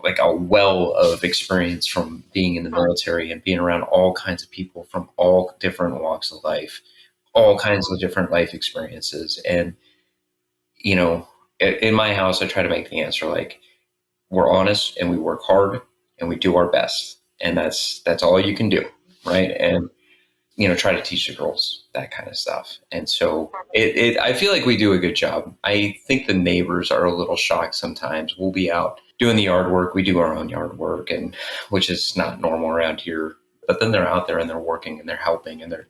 like a well of experience from being in the military and being around all kinds of people from all different walks of life, all kinds of different life experiences. And, you know, in my house, I try to make the answer like, we're honest and we work hard and we do our best. And that's all you can do. Right. And, try to teach the girls that kind of stuff. And so I feel like we do a good job. I think the neighbors are a little shocked sometimes. We'll be out doing the yard work. We do our own yard work, and which is not normal around here. But then they're out there and they're working and they're helping and they're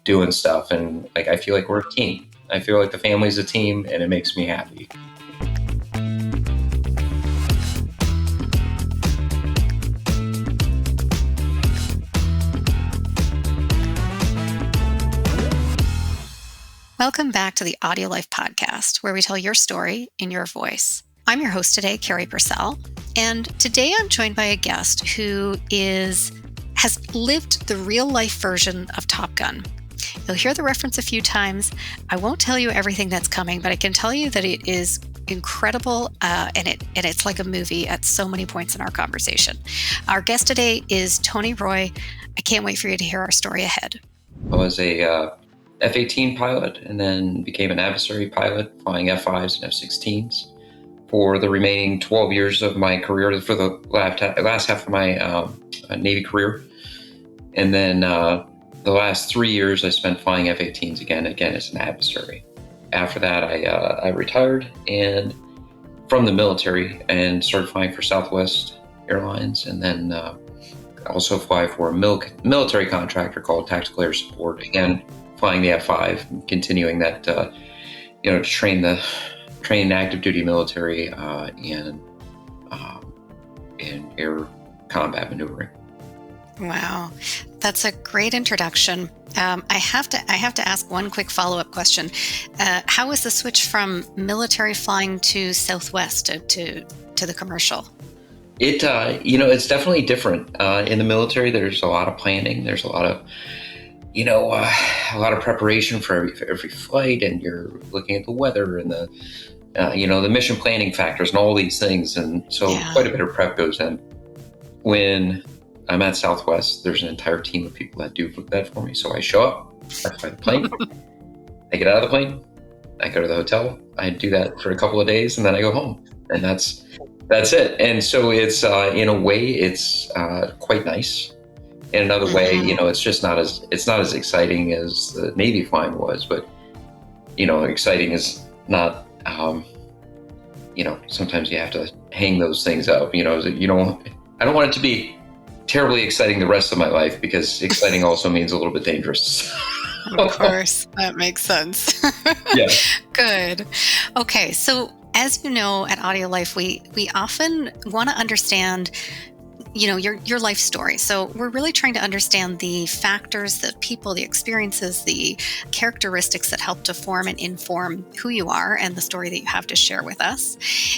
doing stuff. And like, I feel like we're a team. I feel like the family's a team, and it makes me happy. Welcome back to the AudioLife podcast, where we tell your story in your voice. I'm your host today, Carrie Purcell, and today I'm joined by a guest who has lived the real-life version of Top Gun. You'll hear the reference a few times. I won't tell you everything that's coming, but I can tell you that it is incredible, and it's like a movie at so many points in our conversation. Our guest today is Tony Roy. I can't wait for you to hear our story ahead. I was a F-18 pilot, and then became an adversary pilot flying F-5s and F-16s for the remaining 12 years of my career, for the last half of my Navy career. And then the last 3 years I spent flying F-18s again as an adversary. After that, I retired and from the military and started flying for Southwest Airlines, and then also fly for a military contractor called Tactical Air Support, again flying the F-5, continuing that, to train active duty military in air combat maneuvering. Wow, that's a great introduction. I have to ask one quick follow-up question. How was the switch from military flying to Southwest to the commercial? It's definitely different. In the military, there's a lot of planning. There's a lot of preparation for every flight, and you're looking at the weather and the mission planning factors and all these things. And so quite a bit of prep goes in. When I'm at Southwest, there's an entire team of people that do that for me. So I show up, I fly the plane, I get out of the plane, I go to the hotel, I do that for a couple of days, and then I go home. And that's it. And so it's, in a way, it's quite nice. In another way, it's just not as exciting as the Navy flying was, but exciting is not. Sometimes you have to hang those things up. I don't want it to be terribly exciting the rest of my life, because exciting also means a little bit dangerous. Of course, that makes sense. Yeah. Good. Okay, so as you know, at AudioLife, we often want to understand your life story. So we're really trying to understand the factors, the people, the experiences, the characteristics that help to form and inform who you are and the story that you have to share with us.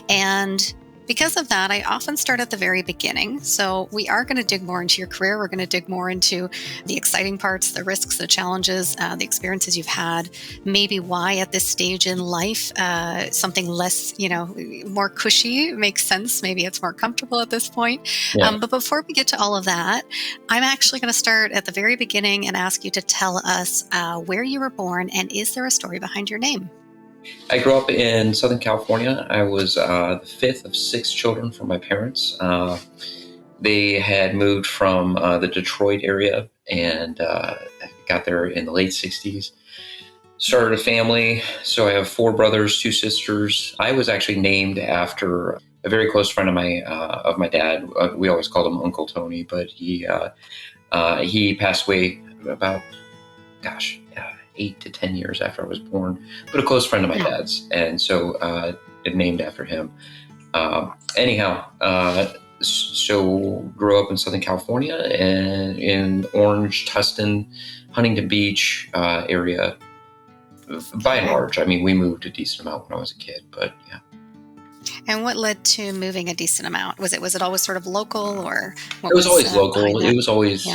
And because of that, I often start at the very beginning. So we are going to dig more into your career. We're going to dig more into the exciting parts, the risks, the challenges, the experiences you've had, maybe why at this stage in life, something less, more cushy makes sense. Maybe it's more comfortable at this point. Yeah. But before we get to all of that, I'm actually going to start at the very beginning and ask you to tell us where you were born, and is there a story behind your name? I grew up in Southern California. I was the fifth of six children from my parents. They had moved from the Detroit area and got there in the late 60s. Started a family. So I have four brothers, two sisters. I was actually named after a very close friend of my dad. We always called him Uncle Tony, but he passed away about, 8 to 10 years after I was born, but a close friend of my dad's. And so it named after him. So grew up in Southern California and in Orange, Tustin, Huntington Beach area. By and large, we moved a decent amount when I was a kid, but yeah. And what led to moving a decent amount? Was it always sort of local, or what it was always local? It was always,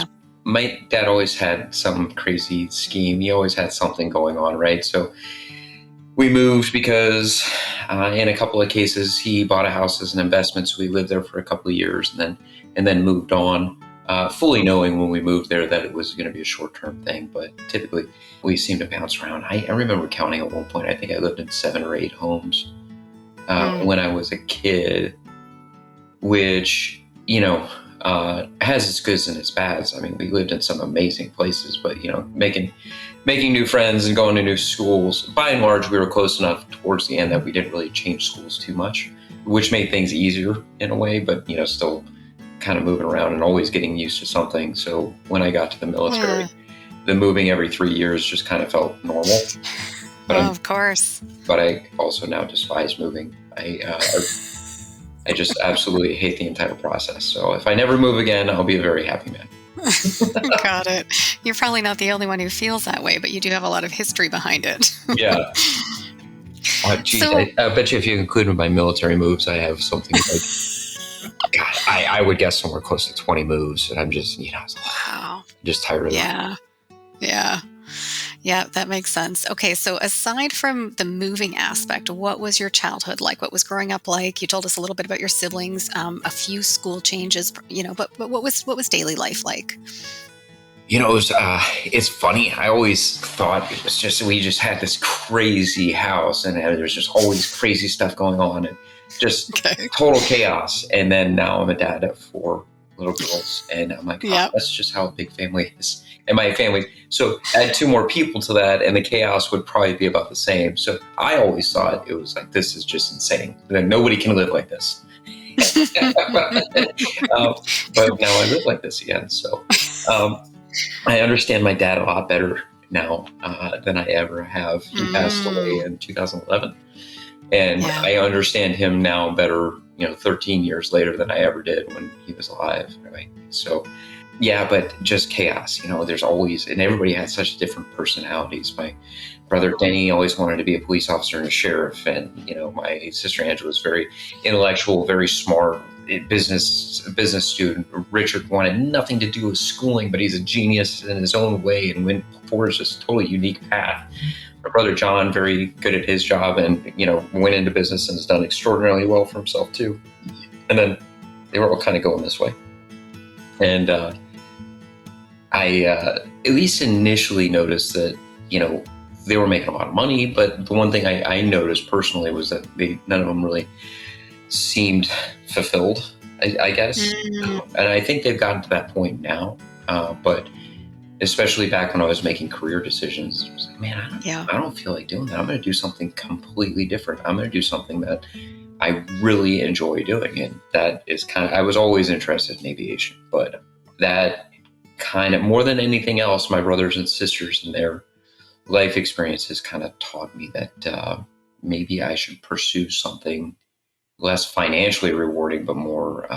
my dad always had some crazy scheme. He always had something going on, right? So We moved because in a couple of cases, he bought a house as an investment. So we lived there for a couple of years and then moved on, fully knowing when we moved there that it was going to be a short-term thing. But typically we seem to bounce around. I remember counting at one point, I think I lived in 7 or 8 homes Mm. when I was a kid, which, has its goods and its bads. I mean, we lived in some amazing places, but, making new friends and going to new schools, by and large, we were close enough towards the end that we didn't really change schools too much, which made things easier in a way, but, still kind of moving around and always getting used to something. So when I got to the military, Mm. the moving every 3 years just kind of felt normal. But Oh, of course. but I also now despise moving. I just absolutely hate the entire process. So if I never move again, I'll be a very happy man. Got it. You're probably not the only one who feels that way, but you do have a lot of history behind it. Yeah. Geez, So, I bet you if you include my military moves, I have something like, God, I would guess somewhere close to 20 moves. And I'm just, wow. just tired of that. Yeah. Yeah. Yeah, that makes sense. Okay, so aside from the moving aspect, what was your childhood like? What was growing up like? You told us a little bit about your siblings, a few school changes, but what was daily life like? It's funny. I always thought it was just, we just had this crazy house and there's just always crazy stuff going on and just Okay. total chaos. And then now I'm a dad of 4 little girls and I'm like, oh, Yep. that's just how a big family is. And my family, so add 2 more people to that and the chaos would probably be about the same. So I always thought it was like, this is just insane. Like, nobody can live like this. But now I live like this again. So, I understand my dad a lot better now than I ever have. He passed away in 2011. And Yeah. I understand him now better, 13 years later than I ever did when he was alive. Right? So, yeah, but just chaos. There's always, and everybody has such different personalities. My brother Denny always wanted to be a police officer and a sheriff. And, my sister Angela was very intellectual, very smart, business student. Richard wanted nothing to do with schooling, but he's a genius in his own way and went forged this totally unique path. My brother John, very good at his job and, went into business and has done extraordinarily well for himself too. And then they were all kind of going this way. And I at least initially noticed that, they were making a lot of money, but the one thing I noticed personally was that none of them really seemed fulfilled, I guess. Mm, And I think they've gotten to that point now. But especially back when I was making career decisions, I was like, man, yeah. I don't feel like doing that. I'm going to do something completely different. I'm going to do something that I really enjoy doing. And that is I was always interested in aviation, but that kind of, more than anything else, my brothers and sisters and their life experiences kind of taught me that maybe I should pursue something less financially rewarding, but more,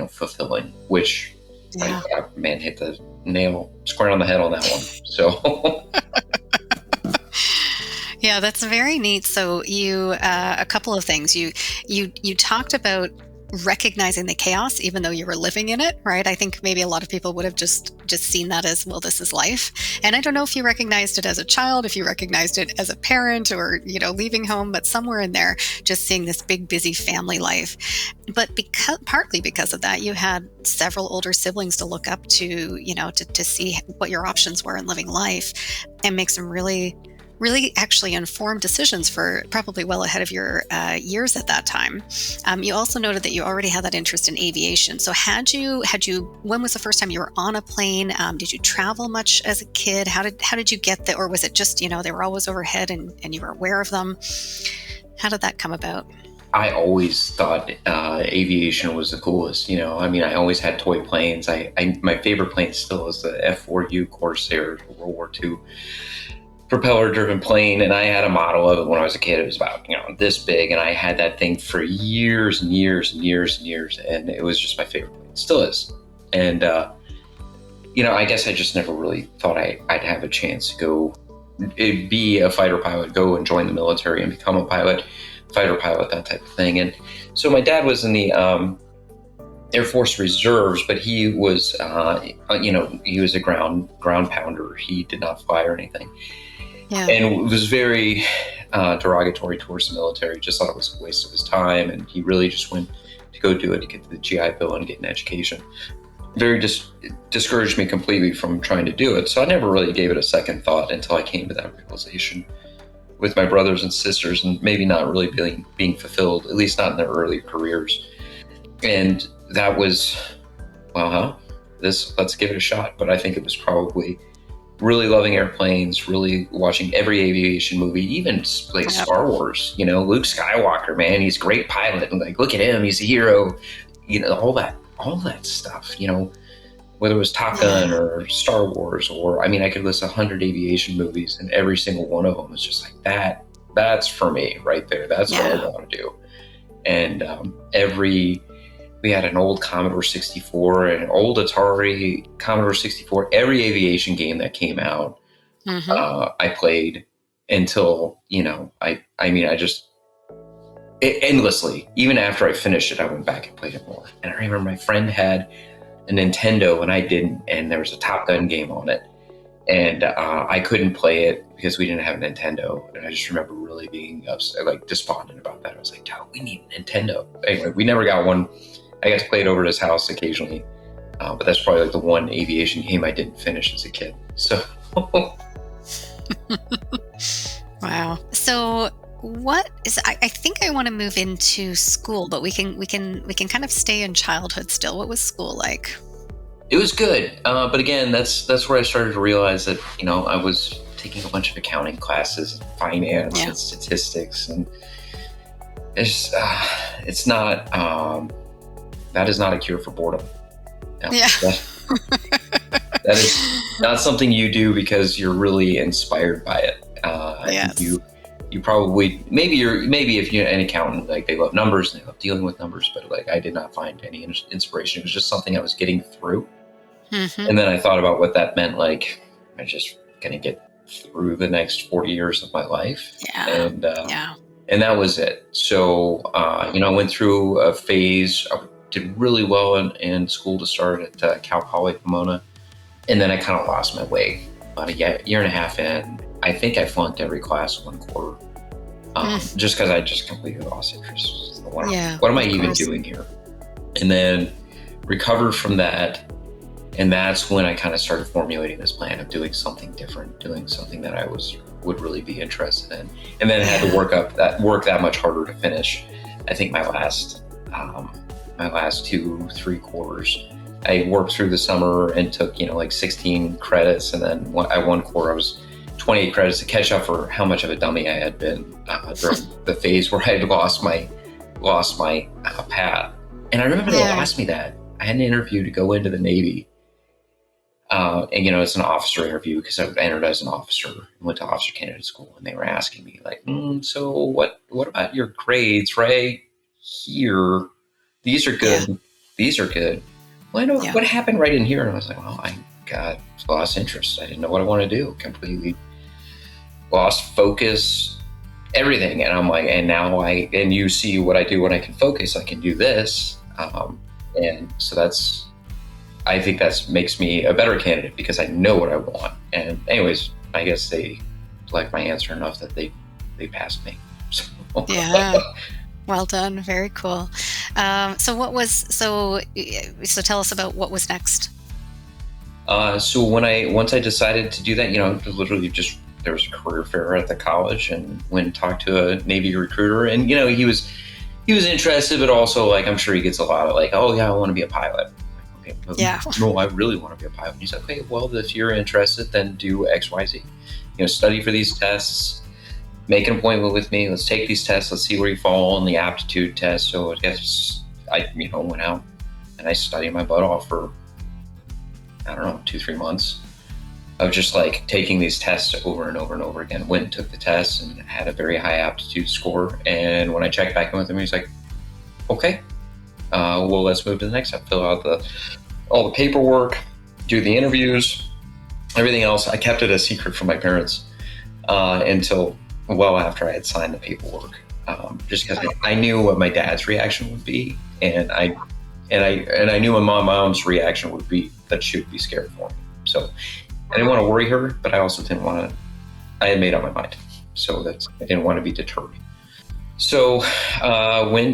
fulfilling, which Yeah. man, hit the nail square on the head on that one. So Yeah, that's very neat. So you, a couple of things. You talked about recognizing the chaos, even though you were living in it, right? I think maybe a lot of people would have just seen that as, well, this is life. And I don't know if you recognized it as a child, if you recognized it as a parent, or leaving home, but somewhere in there, just seeing this big, busy family life. But partly because of that, you had several older siblings to look up to, to see what your options were in living life, and make some really actually informed decisions for probably well ahead of your years at that time. You also noted that you already had that interest in aviation. So when was the first time you were on a plane? Did you travel much as a kid? How did you get there? Or was it just, they were always overhead and you were aware of them? How did that come about? I always thought aviation was the coolest. I always had toy planes. My favorite plane still is the F-4U Corsair, World War II propeller-driven plane, and I had a model of it when I was a kid. It was about this big, and I had that thing for years and years and years and years, and it was just my favorite plane. It still is. And I guess I just never really thought I'd have a chance to go be a fighter pilot, go and join the military and become a pilot, fighter pilot, that type of thing. And so my dad was in the Air Force Reserves, but he was he was a ground pounder. He did not fly or anything. Yeah. and it was very derogatory towards the military. Just thought it was a waste of his time, and he really just went to go do it to get the GI Bill and get an education. Very discouraged me completely from trying to do it. So I never really gave it a second thought until I came to that realization with my brothers and sisters, and maybe not really being fulfilled, at least not in their early careers. And that was, well, let's give it a shot. But I think it was probably really loving airplanes, really watching every aviation movie, even like Star Wars. Luke Skywalker, man, he's a great pilot, and like, look at him, he's a hero. All that stuff. Whether it was Top Gun or Star Wars, or I could list 100 aviation movies, and every single one of them was just like that. That's for me right there. That's what I want to do. And we had an old Commodore 64 and an old Atari Commodore 64. Every aviation game that came out, I played until, I just endlessly. Even after I finished it, I went back and played it more. And I remember my friend had a Nintendo and I didn't, and there was a Top Gun game on it. And I couldn't play it because we didn't have a Nintendo. And I just remember really being upset, like despondent about that. I was like, "Oh, we need a Nintendo." Anyway, we never got one. I got to play it over at his house occasionally, but that's probably like the one aviation game I didn't finish as a kid. So, wow. So, what is? I think I want to move into school, but we can kind of stay in childhood still. What was school like? It was good, but again, that's where I started to realize that I was taking a bunch of accounting classes, and finance, and statistics, and it's not. That is not a cure for boredom. No, that is not something you do because you're really inspired by it. You probably maybe if you're an accountant, like they love numbers and they love dealing with numbers, but like I did not find any inspiration. It was just something I was getting through. And then I thought about what that meant. Like, I'm just gonna get through the next 40 years of my life, and that was it. So I went through a phase. I did really well in school to start at Cal Poly Pomona, and then I kind of lost my way. About a year and a half in, I think I flunked every class one quarter, just because I just completely lost interest. What am I even doing here? And then recovered from that. And that's when I kind of started formulating this plan of doing something different, doing something that I would really be interested in. And then I had to work that much harder to finish. I think my last 2-3 quarters, I worked through the summer and took, like 16 credits. And then at one quarter, I was 28 credits to catch up for how much of a dummy I had been during the phase where I had lost my path. And I remember they asked me that. I had an interview to go into the Navy. And it's an officer interview because I entered as an officer and went to officer candidate school, and they were asking me like, so what about your grades right here? These are good. Yeah. These are good. Well, I know what happened right in here. And I was like, well, I got lost interest. I didn't know what I wanted to do. Completely lost focus, everything. And I'm like, and now and you see what I do when I can focus, I can do this. And so I think that makes me a better candidate because I know what I want. And anyways, I guess they liked my answer enough that they passed me. So. Yeah. Well done. Very cool. So tell us about what was next. So once I decided to do that, literally just, there was a career fair at the college, and went and talked to a Navy recruiter, and, he was interested, but also like, I'm sure he gets a lot of like, oh yeah, I want to be a pilot. Okay, no, I really want to be a pilot. And he's like, okay, well, if you're interested, then do X, Y, Z. Study for these tests, make an appointment with me. Let's take these tests. Let's see where you fall on the aptitude test. So I guess I, went out and I studied my butt off for, 2-3 months of just like taking these tests over and over and over again. Went and took the tests and had a very high aptitude score. And when I checked back in with him, he's like, okay, well, let's move to the next step. Fill out all the paperwork, do the interviews, everything else. I kept it a secret from my parents until well after I had signed the paperwork, just because I knew what my dad's reaction would be, and I knew my mom's reaction would be that she would be scared for me. So I didn't want to worry her, but I also didn't want to I had made up my mind. So I didn't want to be deterred. So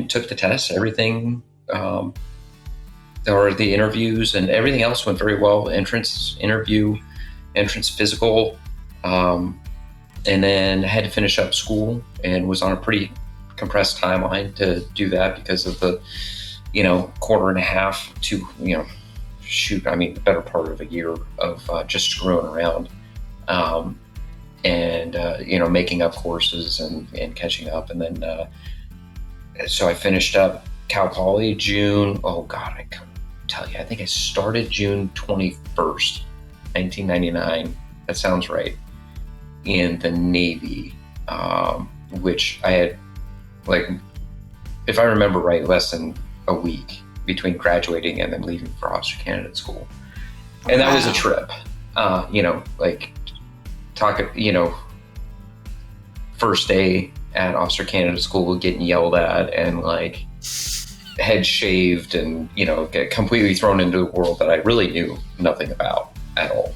took the test, everything, or the interviews and everything else went very well. Entrance interview, entrance physical, and then I had to finish up school and was on a pretty compressed timeline to do that because of the, quarter and a half to, the better part of a year of just screwing around. Making up courses and catching up. And then, so I finished up Cal Poly June. Oh God, I can't tell you. I think I started June 21st, 1999. That sounds right. In the Navy, which I had, if I remember right, less than a week between graduating and then leaving for officer candidate school. And that was a trip, first day at officer candidate school, getting yelled at and head shaved and, get completely thrown into a world that I really knew nothing about at all.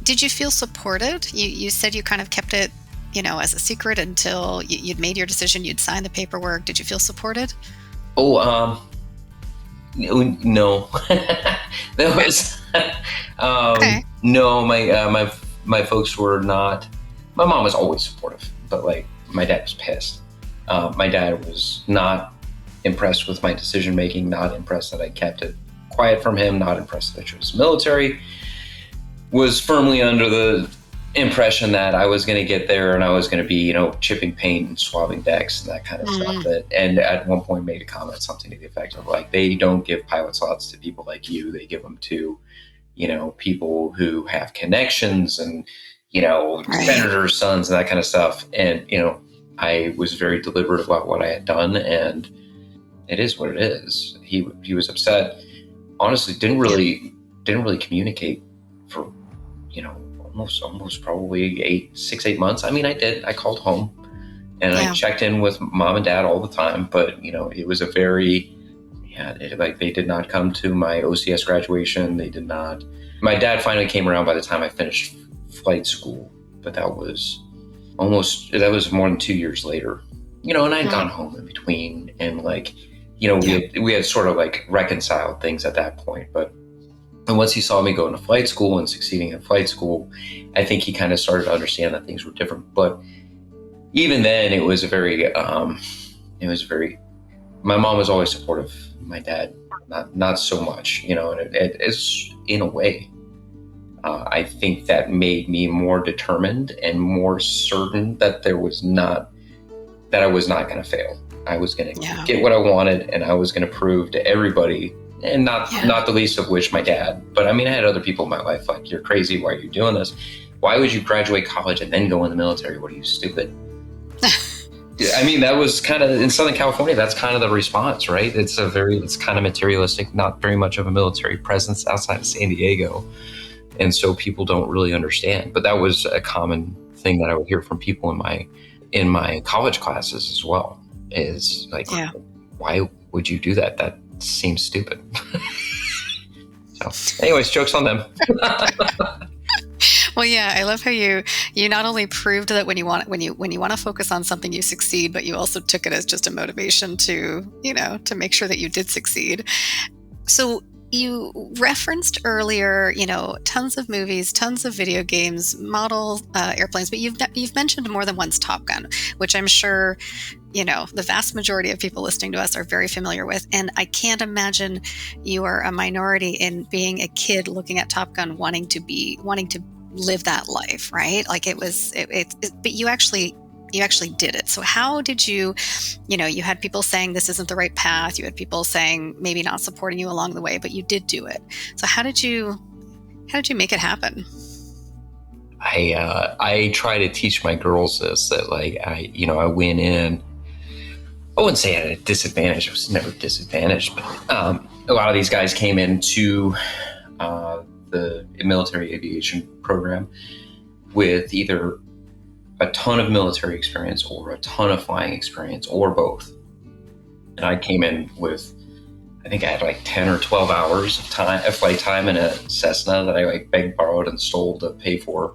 Did you feel supported? You said you kind of kept it, as a secret until you'd made your decision, you'd signed the paperwork. Did you feel supported? Oh, no. That was, okay. No, my folks were not. My mom was always supportive, but my dad was pissed. My dad was not impressed with my decision making, not impressed that I kept it quiet from him, not impressed that I chose military, was firmly under the impression that I was going to get there and I was going to be, chipping paint and swabbing decks and that kind of stuff. And at one point made a comment, something to the effect of they don't give pilot slots to people like you. They give them to, people who have connections and, senators' sons and that kind of stuff. And, I was very deliberate about what I had done, and it is what it is. He was upset. Honestly, didn't really communicate for, almost probably 8 months. I mean, I did. I called home and I checked in with mom and dad all the time, but it was a very, they did not come to my OCS graduation. They did not. My dad finally came around by the time I finished flight school, but that was more than 2 years later, and I'd gone home in between and we had sort of reconciled things at that point. And once he saw me going to flight school and succeeding at flight school, I think he kind of started to understand that things were different. But even then it was my mom was always supportive. My dad, not so much, and it's in a way, I think that made me more determined and more certain that I was not going to fail. I was going to get what I wanted, and I was going to prove to everybody, and not the least of which my dad. But I mean, I had other people in my life you're crazy. Why are you doing this? Why would you graduate college and then go in the military? What are you, stupid? I mean, that was kind of in Southern California. That's kind of the response, right? It's kind of materialistic, not very much of a military presence outside of San Diego. And so people don't really understand. But that was a common thing that I would hear from people in my college classes as well, is why would you do that? That seems stupid. So anyways, joke's on them. Well, yeah, I love how you not only proved that when you want to focus on something, you succeed, but you also took it as just a motivation to make sure that you did succeed. So you referenced earlier, tons of movies, tons of video games, model airplanes, but you've mentioned more than once Top Gun, which I'm sure, the vast majority of people listening to us are very familiar with. And I can't imagine you are a minority in being a kid looking at Top Gun, wanting to live that life, right? But you actually did it. So how did you had people saying this isn't the right path. You had people saying maybe not supporting you along the way, but you did do it. So how did you make it happen? I try to teach my girls this, that I went in, I wouldn't say at a disadvantage. I was never disadvantaged, but a lot of these guys came into the military aviation program with either a ton of military experience or a ton of flying experience or both. And I came in with, I think I had 10 or 12 hours of flight time in a Cessna that I begged, borrowed, and stole to pay for.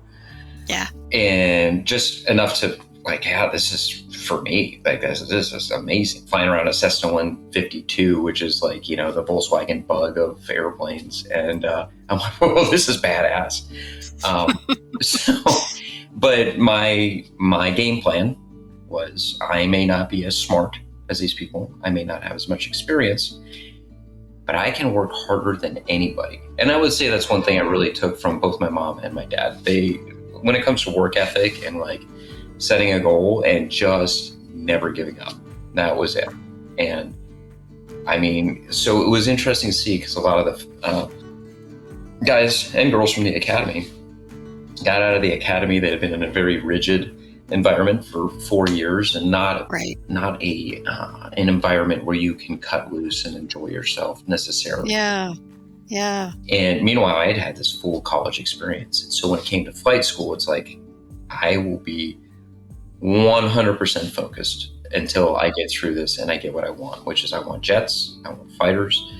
Yeah. And just enough to like, yeah, this is for me. Like this is amazing. Flying around a Cessna 152, which is like, the Volkswagen Bug of airplanes. And I'm like, well, this is badass. So, but my game plan was I may not be as smart as these people. I may not have as much experience, but I can work harder than anybody. And I would say that's one thing I really took from both my mom and my dad. When it comes to work ethic and like setting a goal and just never giving up, that was it. And I mean, so it was interesting to see because a lot of the guys and girls from the academy got out of the academy that had been in a very rigid environment for 4 years and not an environment where you can cut loose and enjoy yourself necessarily. Yeah. Yeah. And meanwhile, I had this full college experience. And so when it came to flight school, it's like, I will be 100% focused until I get through this and I get what I want, which is I want jets, I want fighters,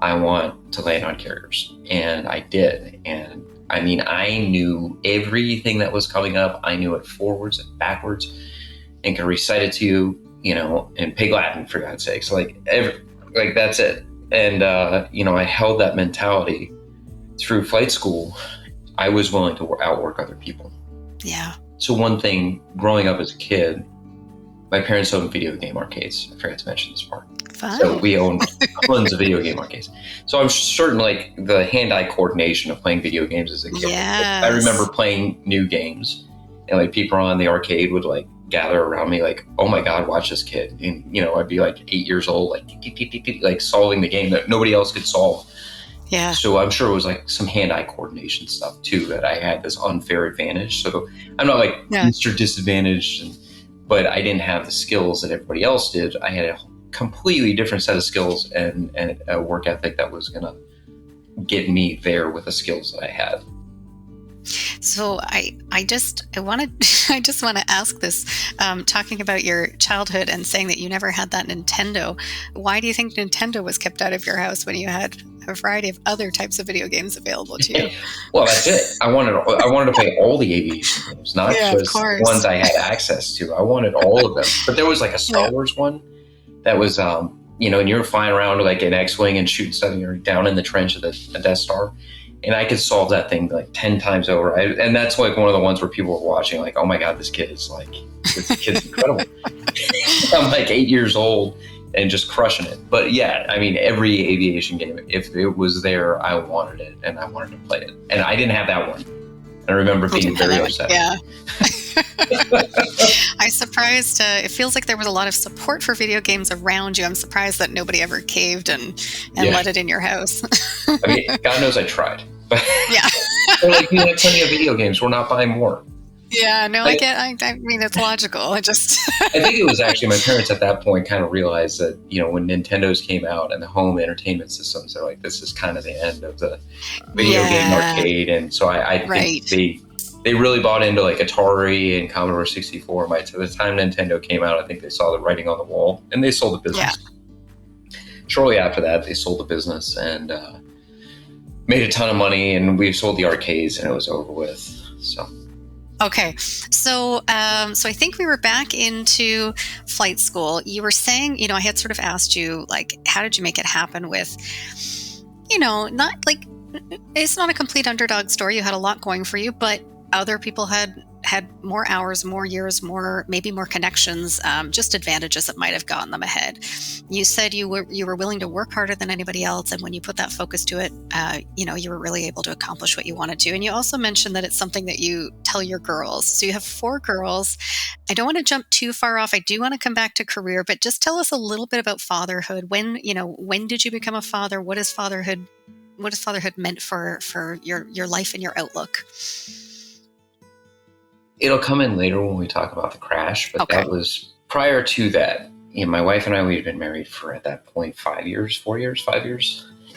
I want to land on carriers. And I did. And I mean, I knew everything that was coming up. I knew it forwards and backwards and could recite it to you, in Pig Latin, for God's sakes. Like that's it. And, I held that mentality through flight school. I was willing to outwork other people. Yeah. So one thing, growing up as a kid, my parents owned video game arcades. I forgot to mention this part. Fun. So we owned tons of video game arcades. So I'm certain like the hand-eye coordination of playing video games as a kid. Yes. I remember playing new games and like people on the arcade would like gather around me like, oh my God, watch this kid. And, I'd be like 8 years old, like solving the game that nobody else could solve. Yeah. So I'm sure it was like some hand-eye coordination stuff too, that I had this unfair advantage. So I'm not like Mr. Disadvantaged, but I didn't have the skills that everybody else did. I had a completely different set of skills and a work ethic that was going to get me there with the skills that I had. So I just want to ask this, talking about your childhood and saying that you never had that Nintendo. Why do you think Nintendo was kept out of your house when you had a variety of other types of video games available to you? Well, that's it. I wanted to play all the aviation games, not just ones I had access to. I wanted all of them. But there was like a Star Wars one that was, and you're flying around like an X-Wing and shooting stuff, and you're down in the trench of the Death Star. And I could solve that thing like 10 times over. And that's like one of the ones where people were watching like, oh my God, this kid's incredible. I'm like 8 years old and just crushing it. But yeah, I mean, every aviation game, if it was there, I wanted it and I wanted to play it. And I didn't have that one. I remember being very upset. Yeah. I'm surprised. It feels like there was a lot of support for video games around you. I'm surprised that nobody ever caved and let it in your house. I mean, God knows I tried. But yeah. They're like, we have plenty of video games. We're not buying more. Yeah, no, I mean, it's logical. I think it was actually my parents at that point kind of realized that, when Nintendos came out and the home entertainment systems, they're like, this is kind of the end of the video game arcade. And so I think they really bought into like Atari and Commodore 64. By the time Nintendo came out, I think they saw the writing on the wall and they sold the business. Yeah. Shortly after that, they sold the business and made a ton of money, and we sold the arcades and it was over with. So. Okay. So I think we were back into flight school. You were saying, I had sort of asked you, like, how did you make it happen with, not like, it's not a complete underdog story. You had a lot going for you, but other people had more hours, more years, maybe more connections, just advantages that might have gotten them ahead. You said you were willing to work harder than anybody else, and when you put that focus to it, you were really able to accomplish what you wanted to. And you also mentioned that it's something that you tell your girls. So you have 4 girls. I don't want to jump too far off. I do want to come back to career, but just tell us a little bit about fatherhood. When did you become a father? What has fatherhood meant for your life and your outlook? It'll come in later when we talk about the crash, but that was prior to that. My wife and I, we had been married for, at that point, 5 years,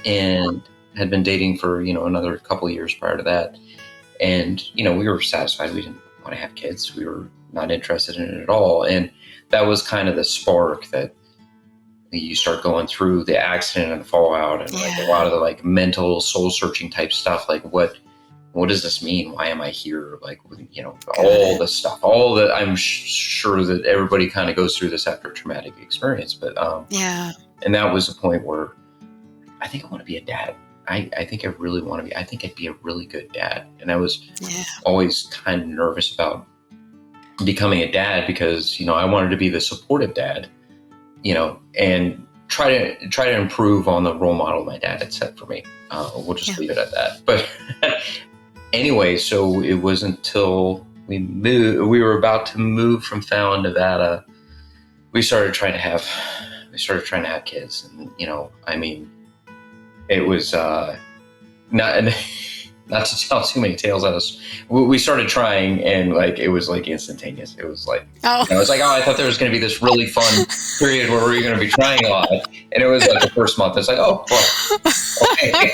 and had been dating for, another couple of years prior to that. And, we were satisfied. We didn't want to have kids. We were not interested in it at all. And that was kind of the spark that you start going through the accident and the fallout and like a lot of the like mental soul searching type stuff. Like what what does this mean? Why am I here? Like, Got all it. the stuff, all that. I'm sure that everybody kind of goes through this after a traumatic experience, but Yeah. and that was the point where I think I want to be a dad. I think I really want to be. I think I'd be a really good dad, and I was Yeah. always kind of nervous about becoming a dad because I wanted to be the supportive dad, and try to improve on the role model my dad had set for me. We'll just Yeah. leave it at that. But anyway, so it wasn't until we were about to move from Fallon, Nevada. We started trying to have kids, and I mean, it was not not to tell too many tales of us. We started trying, and like it was like instantaneous. It was like Oh. it's like, oh, I thought there was going to be this really fun period where we were going to be trying a lot, and it was like the first month. It's like, oh, well, okay.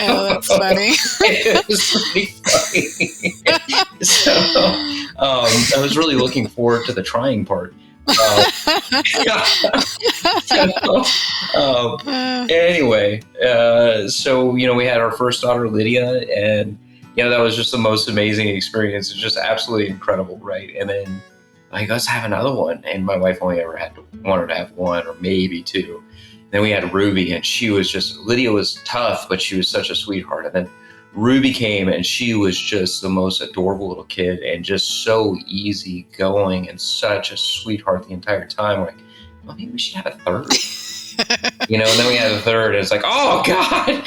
Oh, that's funny. It was pretty funny. So I was really looking forward to the trying part. Anyway, so we had our first daughter, Lydia, and that was just the most amazing experience. It's just absolutely incredible, right? And then like, let's have another one, and my wife only ever wanted to have one or maybe two. Then we had Ruby, and Lydia was tough, but she was such a sweetheart. And then Ruby came, and she was just the most adorable little kid and just so easy going and such a sweetheart the entire time. We're like, well, maybe we should have a third. And then we had a third, and it's like, oh God,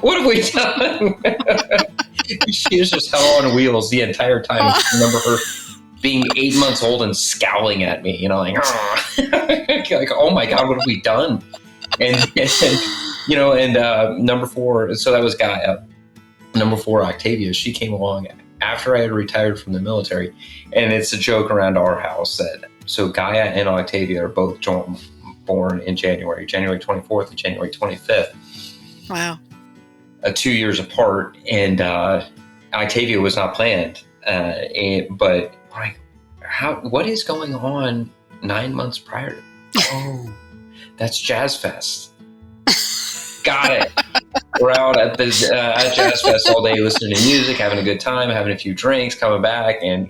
what have we done? She was just hell on wheels the entire time. I remember her being 8 months old and scowling at me, like, like, oh my God, what have we done? And number 4, so that was Gaia. Number 4, Octavia, she came along after I had retired from the military. And it's a joke around our house so Gaia and Octavia are both born in January 24th and January 25th. Wow. 2 years apart. And Octavia was not planned. But like, what is going on 9 months prior? Oh, that's Jazz Fest. Got it. We're out at Jazz Fest all day, listening to music, having a good time, having a few drinks, coming back, and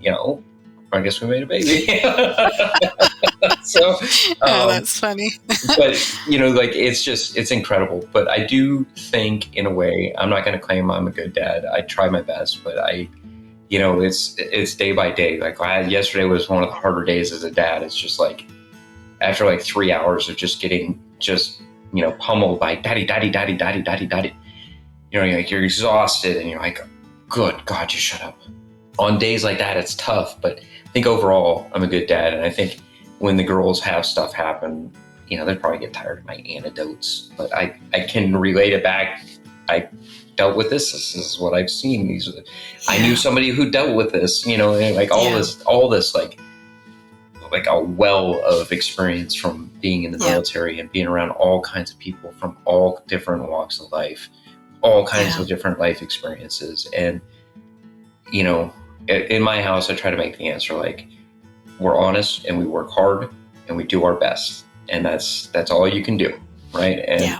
I guess we made a baby. So, oh, that's funny. But like, it's incredible. But I do think, in a way, I'm not going to claim I'm a good dad. I try my best, but it's day by day. Like yesterday was one of the harder days as a dad. It's just like after like 3 hours of just getting pummeled by daddy, you're exhausted, and you're like, good God, you shut up. On days like that, it's tough, but I think overall I'm a good dad. And I think when the girls have stuff happen, they probably get tired of my anecdotes, but I can relate it back. I dealt with this. This is what I've seen. I knew somebody who dealt with this, and like all this, like a well of experience from being in the military and being around all kinds of people from all different walks of life, all kinds of different life experiences. And, in my house, I try to make the answer like, we're honest and we work hard and we do our best. And that's all you can do. Right. And,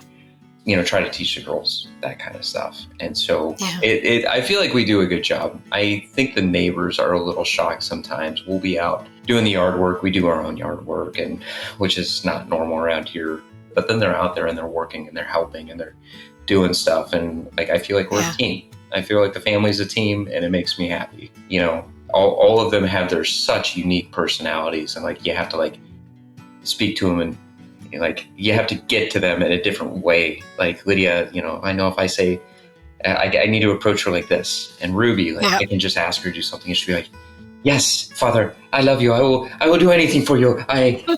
try to teach the girls that kind of stuff. And so I feel like we do a good job. I think the neighbors are a little shocked sometimes. We'll be out doing the yard work. We do our own yard work, and which is not normal around here. But then they're out there and they're working and they're helping and they're doing stuff. And like, I feel like we're a team. I feel like the family's a team, and it makes me happy. All of them have their such unique personalities, and like, you have to like speak to them, and like, you have to get to them in a different way. Like Lydia, I know if I say I need to approach her like this, and Ruby, like I can just ask her to do something, and she'll be like, yes, Father, I love you. I will do anything for you.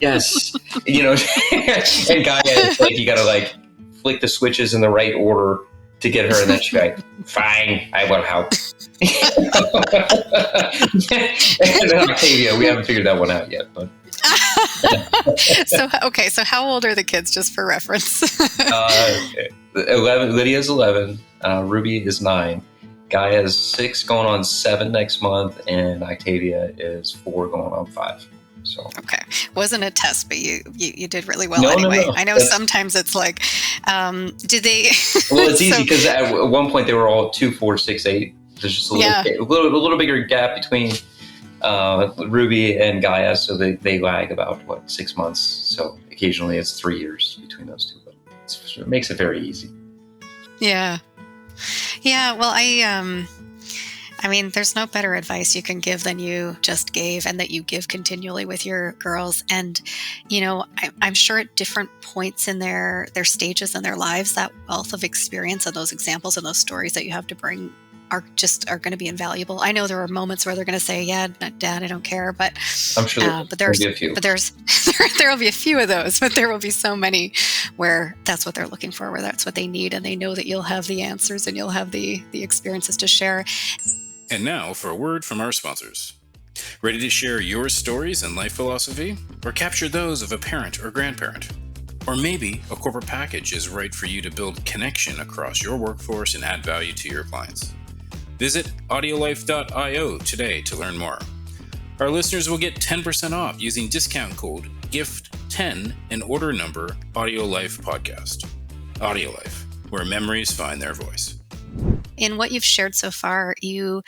Yes. And Gaia, it's like, you gotta like flick the switches in the right order to get her, and then she'll be like, fine, I will help. And then Octavia, we haven't figured that one out yet, but. So how old are the kids, just for reference? 11. Lydia's 11. Ruby is 9. Gaia is 6, going on 7 next month, and Octavia is 4, going on 5. So So Okay. Wasn't a test, but you did really well anyway. no. I know sometimes it's like, did they? Well, it's So easy because at one point they were all 2, 4, 6, 8. There's just yeah. a little bigger gap between Ruby and Gaia, so they lag about 6 months. So occasionally it's 3 years between those two, but it makes it very easy. Yeah. Yeah. Well, I mean, there's no better advice you can give than you just gave, and that you give continually with your girls. And, I'm sure at different points in their stages in their lives, that wealth of experience and those examples and those stories that you have to bring are going to be invaluable. I know there are moments where they're going to say, "Yeah, Dad, I don't care," but I'm sure there'll be a few. There will be a few of those, but there will be so many where that's what they're looking for, where that's what they need, and they know that you'll have the answers and you'll have the experiences to share. And now for a word from our sponsors. Ready to share your stories and life philosophy, or capture those of a parent or grandparent? Or maybe a corporate package is right for you to build connection across your workforce and add value to your clients. Visit audiolife.io today to learn more. Our listeners will get 10% off using discount code GIFT10 and order number AudioLife Podcast. AudioLife, where memories find their voice. In what you've shared so far, you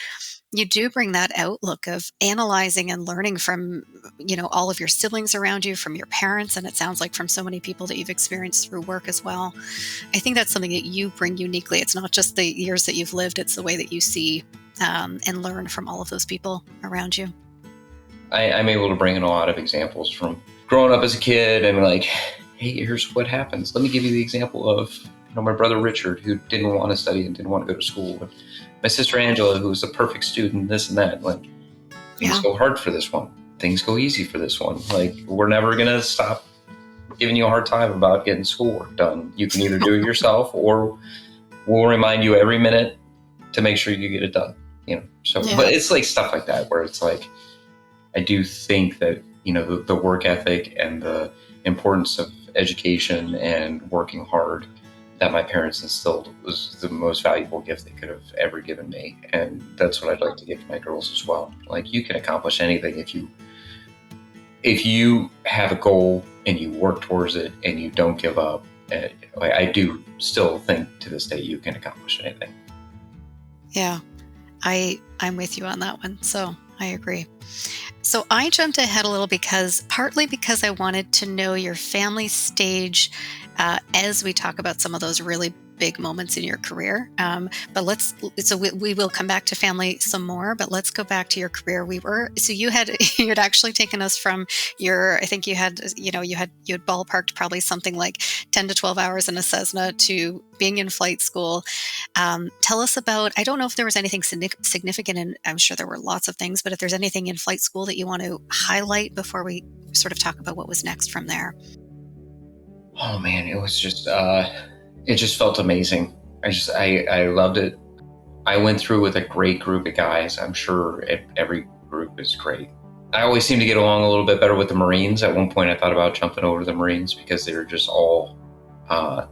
do bring that outlook of analyzing and learning from, all of your siblings around you, from your parents, and it sounds like from so many people that you've experienced through work as well. I think that's something that you bring uniquely. It's not just the years that you've lived, it's the way that you see and learn from all of those people around you. I'm able to bring in a lot of examples from growing up as a kid and like, hey, here's what happens. Let me give you the example of my brother Richard, who didn't want to study and didn't want to go to school. And my sister Angela, who was a perfect student, this and that. Like, things go hard for this one. Things go easy for this one. Like, we're never going to stop giving you a hard time about getting schoolwork done. You can either do it yourself, or we'll remind you every minute to make sure you get it done. So, but it's like stuff like that where it's like, I do think that, the work ethic and the importance of education and working hard that my parents instilled was the most valuable gift they could have ever given me. And that's what I'd like to give to my girls as well. Like, you can accomplish anything if you have a goal and you work towards it and you don't give up. I do still think to this day you can accomplish anything. Yeah, I'm with you on that one. So I agree. So I jumped ahead a little partly because I wanted to know your family stage as we talk about some of those really big moments in your career. But we will come back to family some more, but let's go back to your career. You had actually taken us from you had ballparked probably something like 10 to 12 hours in a Cessna to being in flight school. Tell us about, I don't know if there was anything significant, and I'm sure there were lots of things, but if there's anything in flight school that you want to highlight before we sort of talk about what was next from there. Oh man, it was just, it just felt amazing. I loved it. I went through with a great group of guys. I'm sure every group is great. I always seem to get along a little bit better with the Marines. At one point I thought about jumping over to the Marines because they were just all, I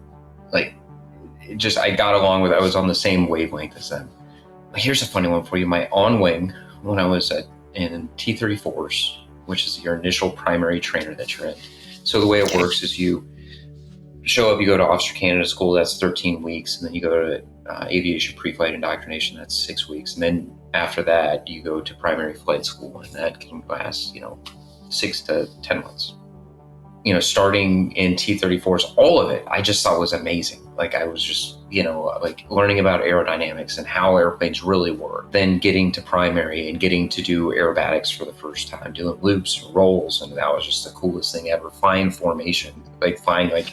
got along with, I was on the same wavelength as them. Here's a funny one for you. My on-wing, when I was in T-34s, which is your initial primary trainer that you're in. So the way it works is you show up, you go to Officer Candidate School, that's 13 weeks, and then you go to Aviation Pre-Flight Indoctrination, that's 6 weeks, and then after that you go to Primary Flight School, and that can last 6 to 10 months. Starting in T-34s, all of it I just thought was amazing. Like, I was just learning about aerodynamics and how airplanes really work, then getting to primary and getting to do aerobatics for the first time, doing loops and rolls, and that was just the coolest thing ever. Flying formation, flying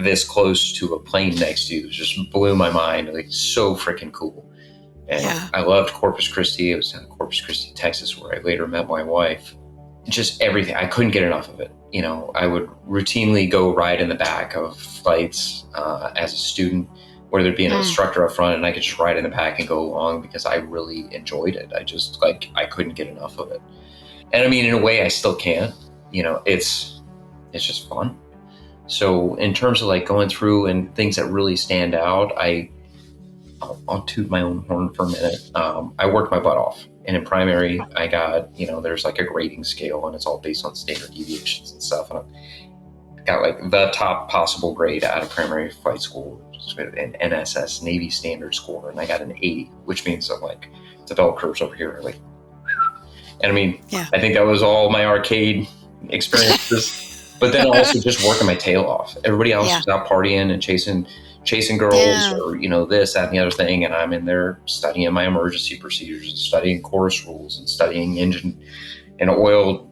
this close to a plane next to you just blew my mind. So freaking cool. And I loved Corpus Christi. It was in Corpus Christi, Texas, where I later met my wife. Just everything. I couldn't get enough of it. I would routinely go ride in the back of flights as a student, where there'd be an instructor up front and I could just ride in the back and go along because I really enjoyed it. I just I couldn't get enough of it. And I mean, in a way I still can't, it's just fun. So in terms of going through and things that really stand out, I'll toot my own horn for a minute. I worked my butt off. And in primary, I got, there's like a grading scale and it's all based on standard deviations and stuff. And I got like the top possible grade out of primary flight school, an NSS Navy standard score. And I got an 80, which means that like the bell curves over here. Like, and I mean, Yeah. I think that was all my arcade experiences, but then also just working my tail off. Everybody else was out partying and chasing girls or, this, that, and the other thing. And I'm in there studying my emergency procedures and studying course rules and studying engine and oil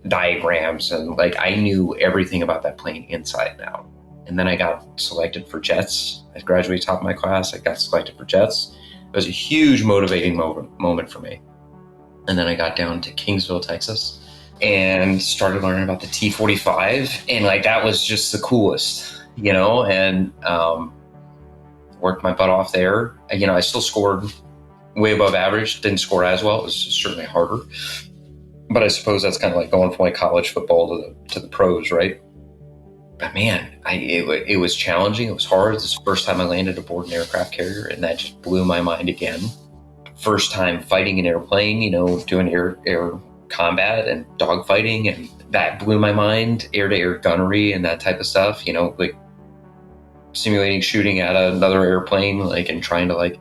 diagrams. And like, I knew everything about that plane inside and out. And then I got selected for jets. I graduated top of my class. I got selected for jets. It was a huge motivating moment for me. And then I got down to Kingsville, Texas, and started learning about the T-45. And like, that was just the coolest, and worked my butt off there. I still scored way above average, didn't score as well. It was certainly harder. But I suppose that's kind of like going from like college football to the pros, right? But man, it was challenging. It was hard. This is the first time I landed aboard an aircraft carrier, and that just blew my mind again. First time fighting an airplane, doing air combat and dogfighting, and that blew my mind. Air-to-air gunnery and that type of stuff, like simulating shooting at another airplane, like, and trying to like